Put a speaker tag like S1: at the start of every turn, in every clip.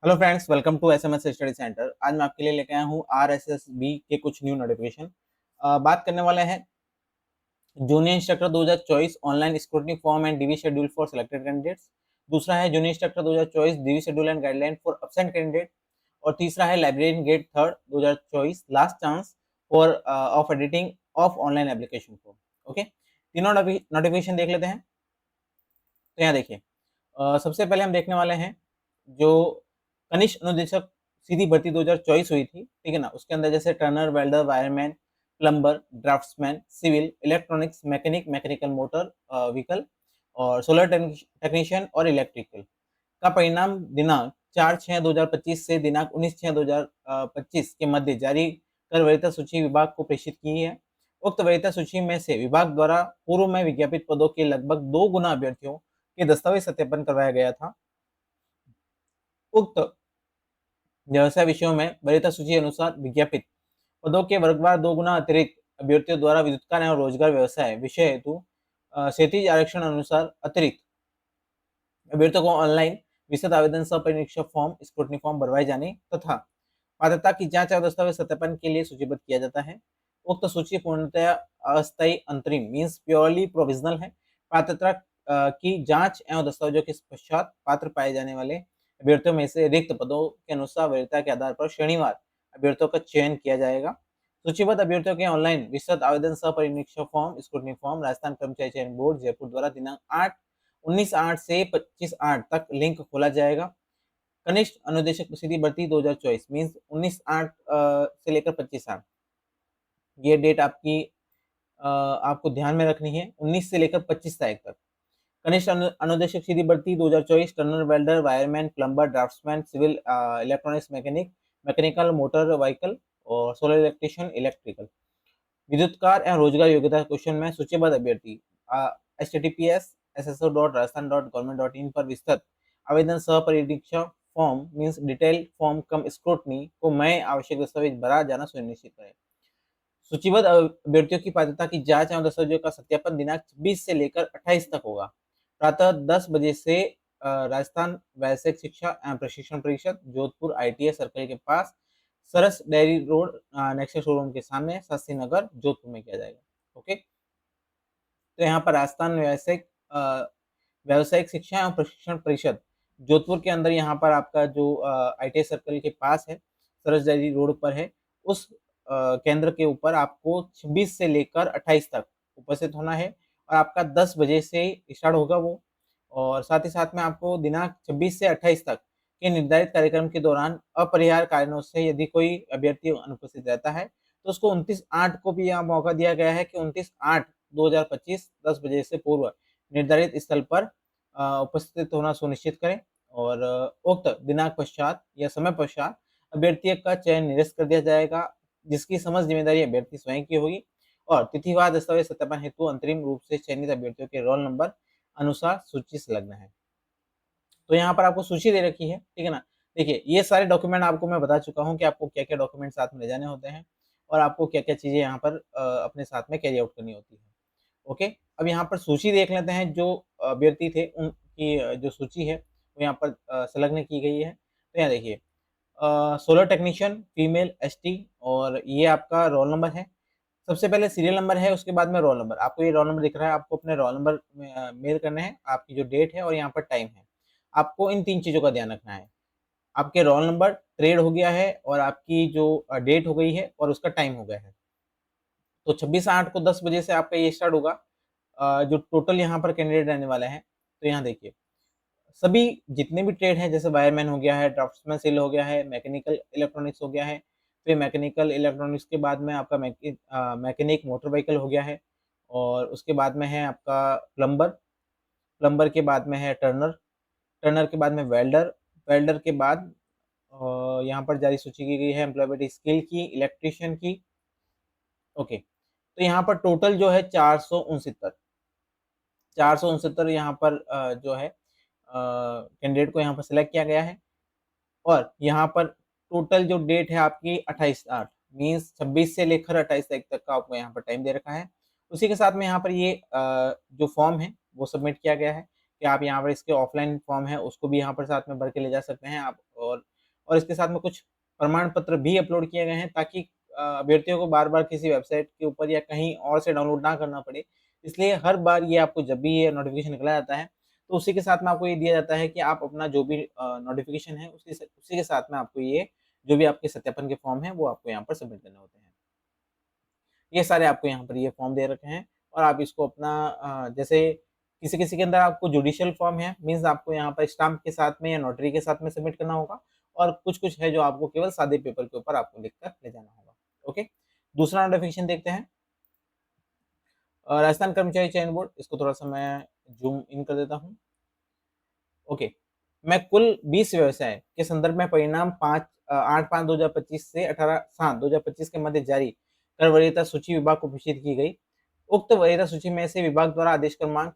S1: Hello friends, welcome to SMS study centre. आज मैं आपके लिए लेके आया हूँ आरएसएसबी के कुछ न्यू नोटिफिकेशन। बात करने वाले हैं junior instructor 2024 online scrutiny form and DV schedule for selected candidates. दूसरा है junior instructor 2024 DV schedule and guideline for absent candidate. और तीसरा है librarian grade third 2024 last chance for of editing of online application form. Okay, तीनों notification देख लेते हैं। तो यहाँ देखिए, सबसे पहले हम देखने वाले हैं जो कनिष्ठ अनुदेशक सीधी भर्ती 2024 हुई थी, ठीक है ना। उसके अंदर जैसे turner, welder, wireman, plumber, draftsman, civil, electronics, mechanic, mechanical motor vehicle और सोलर टेक्नीशियन और इलेक्ट्रिकल का परिणाम दिनांक 4/6/2025 से दिनांक 19/6/2025 के मध्य जारी कर वरीयता सूची विभाग को प्रेषित की है। उक्त वरीयता सूची में से विभाग द्वारा पूर्व में विज्ञापित पदों के लगभग 2 गुना अभ्यर्थियों के दस्तावेज सत्यापन करवाया गया था। उक्त व्यवसाय विषयों में वरीयता सूची अनुसार विज्ञापित पदों के वर्गवार 2 गुना अतिरिक्त अभ्यर्थियों द्वारा विद्युत एवं रोजगार व्यवसाय विषय हेतु क्षैतिज आरक्षण अनुसार अतिरिक्त अभ्यर्थियों को ऑनलाइन विस्तृत आवेदन सह परीक्षा फॉर्म स्क्रूटनी फॉर्म भरवाए जाने तथा पात्रता की जांच और दस्तावेज सत्यापन के लिए सूचीबद्ध किया जाता है। उक्त सूची पूर्णतया अस्थायी अंतरिम मीन्स प्योरली प्रोविजनल है। पात्रता की जांच एवं दस्तावेजों के पश्चात पात्र पाए जाने वाले अभ्यर्थियों में से रिक्त पदों के अनुसार वरीयता के आधार पर श्रेणीवार अभ्यर्थियों का चयन किया जाएगा। सूचीबद्ध अभ्यर्थियों के ऑनलाइन विस्तृत आवेदन सह परीक्षा फॉर्म स्क्रूटनी फॉर्म राजस्थान कर्मचारी चयन बोर्ड जयपुर द्वारा दिनांक 19/8 से 25/8 तक लिंक खोला जाएगा। कनिष्ठ अनुदेशक सीधी भर्ती 2024 मीन्स 19/8 से लेकर 25/8, ये डेट आपकी आपको ध्यान में रखनी है। 19 से लेकर 25 तारीख तक कनिष्ठ अनुदेशक सीधी भर्ती 2024 turner, welder, wireman, plumber, draftsman, civil, electronics, mechanic, mechanical motor vehicle और सोलर इलेक्ट्रिशियन इलेक्ट्रिकल विद्युतकार एवं रोजगार योग्यता क्वेश्चन में सूचीबद्ध अभ्यर्थी https://ssso.rajasthan.government.in पर विस्तृत आवेदन सह परीक्षा फॉर्म मीन्स डिटेल फॉर्म कम स्क्रूटनी को मैं आवश्यक दस्तावेज भरा जाना सुनिश्चित करें। सूचीबद्ध अभ्यर्थियों की पात्रता की जांच एवं दस्तावेजों का सत्यापन दिनांक 20 से लेकर 28 तक होगा। प्रातः 10 बजे से राजस्थान व्यावसायिक शिक्षा एवं प्रशिक्षण परिषद जोधपुर आईटीआई सर्कल के पास सरस डेयरी रोड नेक्सा शोरूम के सामने शास्त्री नगर जोधपुर में किया जाएगा। ओके, तो यहाँ पर राजस्थान व्यावसायिक शिक्षा एवं प्रशिक्षण परिषद जोधपुर के अंदर यहाँ पर आपका जो आईटीआई सर्कल के पास है, सरस डेयरी रोड पर है, उस केंद्र के ऊपर आपको 26 से लेकर 28 तक उपस्थित होना है और आपका 10 बजे से स्टार्ट होगा वो। और साथ ही साथ में आपको दिनांक 26 से 28 तक के निर्धारित कार्यक्रम के दौरान अपरिहार्य कारणों से यदि कोई अभ्यर्थी अनुपस्थित रहता है तो उसको 29/8 को भी यहाँ मौका दिया गया है कि 29/8/2025 10 बजे से पूर्व निर्धारित स्थल पर उपस्थित होना सुनिश्चित करें और उक्त दिनांक पश्चात या समय पश्चात अभ्यर्थी का चयन निरस्त कर दिया जाएगा, जिसकी समस्त जिम्मेदारी अभ्यर्थी स्वयं की होगी और तिथिवार दस्तावेज सत्यापन हेतु अंतरिम रूप से चयनित अभ्यर्थियों के रोल नंबर अनुसार सूची संलग्न है। तो यहाँ पर आपको सूची दे रखी है, ठीक है ना। देखिए, ये सारे डॉक्यूमेंट आपको मैं बता चुका हूँ कि आपको क्या क्या डॉक्यूमेंट साथ में ले जाने होते हैं और आपको क्या क्या चीजें यहाँ पर अपने साथ में कैरी आउट करनी होती है। ओके, अब यहाँ पर सूची देख लेते हैं। जो अभ्यर्थी थे उनकी जो सूची है वो यहाँ पर संलग्न की गई है। तो यहाँ देखिए, सोलर टेक्नीशियन फीमेल एसटी और ये आपका रोल नंबर है। सबसे पहले सीरियल नंबर है, उसके बाद में रोल नंबर। आपको ये रोल नंबर दिख रहा है, आपको अपने रोल नंबर मेल करने हैं, आपकी जो डेट है और यहाँ पर टाइम है। आपको इन 3 चीज़ों का ध्यान रखना है। आपके रोल नंबर, ट्रेड हो गया है और आपकी जो डेट हो गई है और उसका टाइम हो गया है। तो 26/8 को 10 बजे से आपका ये स्टार्ट होगा। जो टोटल यहाँ पर कैंडिडेट रहने वाले हैं, तो यहाँ देखिए, सभी जितने भी ट्रेड हैं जैसे वायरमैन हो गया है, ड्राफ्ट्समैन सिविल हो गया है, मैकेनिकल इलेक्ट्रॉनिक्स हो गया है, फिर मैकेनिकल इलेक्ट्रॉनिक्स के बाद में आपका मैकेनिक मोटर व्हीकल हो गया है और उसके बाद में है आपका प्लम्बर, प्लम्बर के बाद में है टर्नर, टर्नर के बाद में वेल्डर, वेल्डर के बाद यहाँ पर जारी सूची की गई है एम्प्लॉयबिलिटी स्किल की, इलेक्ट्रिशियन की। ओके, तो यहाँ पर टोटल जो है 469 यहाँ पर जो है कैंडिडेट को यहाँ पर सिलेक्ट किया गया है और यहाँ पर टोटल जो डेट है आपकी 28/8 मीन्स 26 से लेकर 28 तारीख तक का आपको यहाँ पर टाइम दे रखा है। उसी के साथ में यहाँ पर ये जो फॉर्म है वो सबमिट किया गया है। कि आप यहाँ पर इसके ऑफलाइन फॉर्म है उसको भी यहाँ पर साथ में भर के ले जा सकते हैं आप। और इसके साथ में कुछ प्रमाण पत्र भी अपलोड किए गए हैं ताकि अभ्यर्थियों को बार-बार किसी वेबसाइट के ऊपर या कहीं और से डाउनलोड ना करना पड़े। इसलिए हर बार ये आपको जब भी ये नोटिफ़िकेशन निकला जाता है, तो उसी के साथ में आपको ये दिया जाता है कि आप अपना जो भी नोटिफ़िकेशन है उसी के साथ में आपको ये जो भी आपके सत्यापन के फॉर्म हैं, वो आपको यहाँ पर सबमिट करने होते हैं। ये सारे आपको यहाँ पर ये फॉर्म दे रखे हैं और आप इसको अपना जैसे किसी-किसी के अंदर आपको जुडिशियल फॉर्म है, मीन्स आपको यहाँ पर स्टाम्प के साथ में या नोटरी के साथ में सबमिट करना होगा और कुछ-कुछ है जो आपको केवल सादे पेपर के ऊपर आपको लिखकर ले जाना होगा। ओके, दूसरा नोटिफ़िकेशन देखते हैं। राजस्थान कर्मचारी चयन बोर्ड, इसको थोड़ा-सा मैं ज़ूम इन कर देता हूँ। ओके, मैं कुल 20 व्यवसाय के संदर्भ में परिणाम 8/5/2025 से 18/7/2025 के मध्य जारी कर वरीयता सूची विभाग को प्रेषित की गई। उक्त वरीयता सूची में से विभाग द्वारा आदेश क्रमांक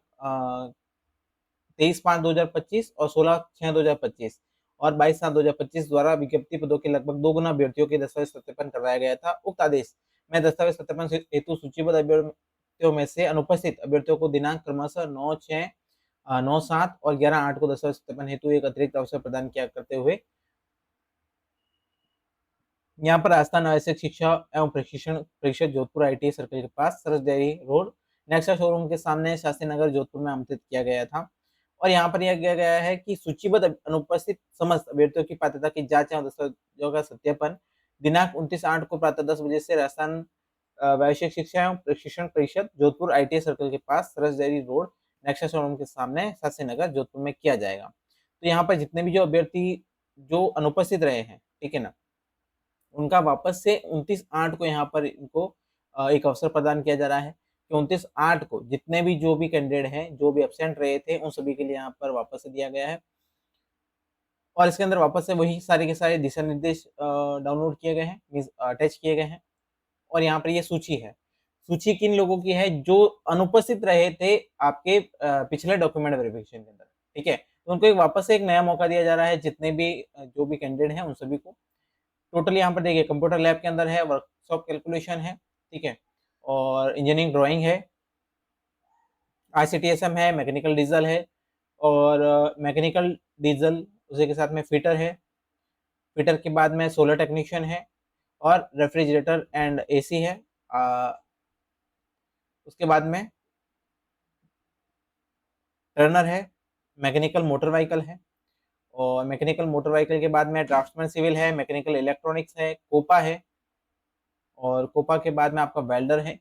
S1: 23/5/2025 और 16/6/2025 और 22/7/2025 द्वारा विज्ञप्ति पदों के लगभग 2 गुना अभ्यर्थियों के दस्तावेज सत्यापन करवाया गया था। उक्त आदेश में दस्तावेज सत्यापन हेतु सूचीबद्ध अभ्यर्थियों में से अनुपस्थित अभ्यर्थियों को दिनांक क्रमशः 9/6 9/7 और 11/8 को दस्तावेज सत्यापन हेतु एक अतिरिक्त अवसर प्रदान किया करते हुए यहाँ पर राजस्थान आवश्यक शिक्षा एवं प्रशिक्षण परिषद जोधपुर आईटीआई सर्कल के पास सरस डेयरी रोड नेक्सा शोरूम के सामने शास्त्री नगर जोधपुर में आमंत्रित किया गया था। और यहाँ पर यह किया गया है कि सूचीबद्ध अनुपस्थित समस्त अभ्यर्थियों की पात्रता की जांच एवं दस्तावेजों का सत्यापन दिनांक 29/8 को प्रातः 10 बजे से राजस्थान वैश्विक शिक्षा एवं प्रशिक्षण परिषद जोधपुर आईटीआई सर्कल के पास सरस डेयरी रोड नेक्सा शोरूम के सामने शास्त्री नगर जोधपुर में किया जाएगा। तो यहाँ पर जितने भी जो अभ्यर्थी जो अनुपस्थित रहे हैं, ठीक है ना, उनका वापस से 29/8 को यहाँ पर इनको एक अवसर प्रदान किया जा रहा है कि 29/8 को जितने भी जो भी कैंडिडेट हैं, जो भी एब्सेंट रहे थे, उन सभी के लिए यहाँ पर वापस से दिया गया है। और इसके अंदर वापस से वही सारे के सारे दिशा निर्देश डाउनलोड किए गए हैं, मीन्स अटैच किए गए हैं। और यहाँ पर ये सूची है। सूची किन लोगों की है जो अनुपस्थित रहे थे आपके पिछले डॉक्यूमेंट वेरिफिकेशन के अंदर, ठीक है? तो उनको एक वापस से एक नया मौका दिया जा रहा है जितने भी जो भी कैंडिडेट हैं उन सभी को। टोटल यहाँ पर देखिए कंप्यूटर लैब के अंदर है, वर्कशॉप कैलकुलेशन है, ठीक है? और इंजीनियरिंग ड्राइंग है, आईसीटीएसएम है, मैकेनिकल डीजल है और मैकेनिकल डीजल उसी के साथ में फिटर है। फिटर के बाद में सोलर टेक्नीशियन है और रेफ्रिजरेटर एंड एसी है। उसके बाद में टर्नर है, मैकेनिकल मोटर व्हीकल है और मैकेनिकल मोटर व्हीकल के बाद में ड्राफ्ट्समैन सिविल है, मैकेनिकल इलेक्ट्रॉनिक्स है, कोपा है और कोपा के बाद में आपका वेल्डर है।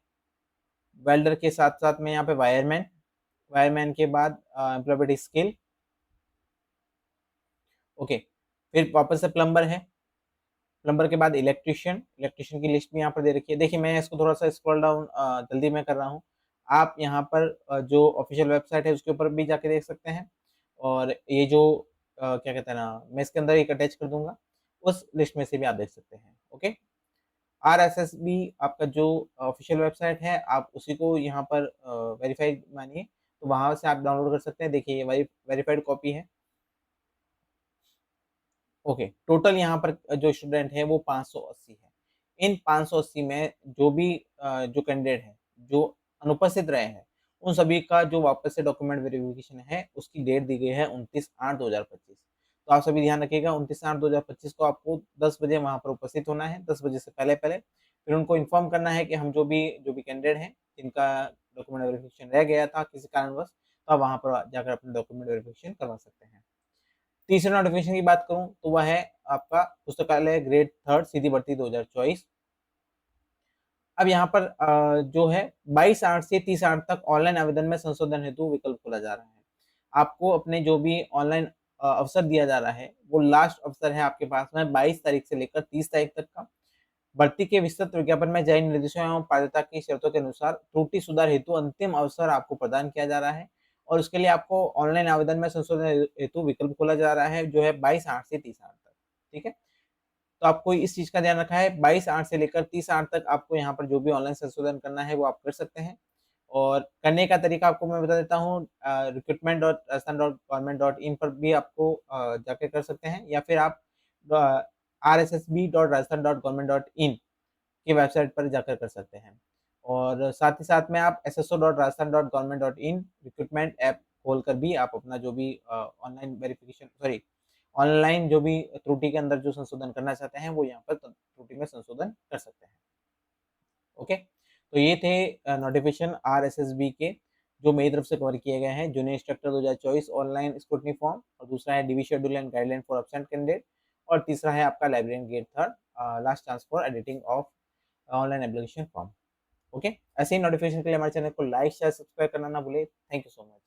S1: वेल्डर के साथ-साथ में यहाँ पे वायरमैन, वायरमैन के बाद एम्प्लॉयबिलिटी स्किल, ओके। फिर वापस से प्लम्बर है, प्लम्बर के बाद इलेक्ट्रीशियन, इलेक्ट्रीशियन की लिस्ट भी यहाँ पर दे रखी है। देखिए मैं इसको थोड़ा-सा स्क्रॉल डाउन जल्दी में कर रहा हूँ। आप यहाँ पर जो ऑफ़िशियल वेबसाइट है उसके ऊपर भी जाके देख सकते हैं और ये जो क्या कहते हैं ना, मैं इसके अंदर एक अटैच कर दूँगा, उस लिस्ट में से भी आप देख सकते हैं, ओके। आरएसएसबी आपका जो ऑफ़िशियल वेबसाइट है, आप उसी को यहाँ पर वेरीफ़ाइड मानिए, तो वहाँ से आप डाउनलोड कर सकते हैं। देखिए ये वेरीफ़ाइड कॉपी है। ओके, टोटल यहाँ पर जो स्टूडेंट है वो 580 है। इन 580 में जो भी जो कैंडिडेट हैं, जो अनुपस्थित रहे हैं, उन सभी का जो वापस से डॉक्यूमेंट वेरिफिकेशन है, उसकी डेट दी गई है 29/8/2025। तो आप सभी ध्यान रखिएगा 29/8/2025 को आपको 10 बजे वहाँ पर उपस्थित होना है, 10 बजे से पहले-पहले। फिर उनको इन्फॉर्म करना है कि हम जो भी कैंडिडेट हैं, जिनका डॉक्यूमेंट वेरिफिकेशन रह गया था किसी कारणवश, तो आप वहाँ पर जाकर अपना डॉक्यूमेंट वेरिफिकेशन करवा सकते हैं। तीसरे नोटिफिकेशन की बात करूँ तो वह है आपका पुस्तकालय ग्रेड 3 सीधी भर्ती 2024। अब यहाँ पर जो है 22/8 से 30/8 तक ऑनलाइन आवेदन में संशोधन हेतु विकल्प खोला जा रहा है। आपको अपने जो भी ऑनलाइन अवसर दिया जा रहा है, वो लास्ट अवसर है आपके पास में 22 तारीख से लेकर 30 तारीख तक का। भर्ती के विस्तृत विज्ञापन में जारी निर्देशों एवं पात्रता की शर्तों के अनुसार त्रुटि सुधार हेतु अंतिम अवसर आपको प्रदान किया जा रहा है और उसके लिए आपको ऑनलाइन आवेदन में संशोधन हेतु विकल्प खोला जा रहा है जो है 22/8 से 30/8 तक, ठीक है? तो आपको इस चीज़ का ध्यान रखना है 22/8 से लेकर 30/8 तक आपको यहाँ पर जो भी ऑनलाइन संशोधन करना है वो आप कर सकते हैं। और करने का तरीका आपको मैं बता देता हूँ recruitment.rajasthan.government.in पर भी आपको जाके कर सकते हैं या फिर आप rssb.rajasthan.government.in की वेबसाइट पर जाकर कर सकते हैं। और साथ ही साथ में आप sso.rajasthan.government.in रिक्रूटमेंट ऐप खोलकर भी आप अपना जो भी ऑनलाइन वेरिफिकेशन सॉरी ऑनलाइन जो भी त्रुटि के अंदर जो संशोधन करना चाहते हैं वो यहाँ पर त्रुटि में संशोधन कर सकते हैं। ओके, तो ये थे नोटिफिकेशन आरएसएसबी के जो मेरी तरफ से कवर किए गए हैं। Junior instructor 2024 online scrutiny form, और दूसरा है DV schedule and guideline for absent candidate, और तीसरा है आपका librarian grade third last chance for editing of online application form. Okay, ऐसे ही नोटिफिकेशन के लिए हमारे चैनल को लाइक शेयर सब्सक्राइब करना ना भूले। Thank you so much.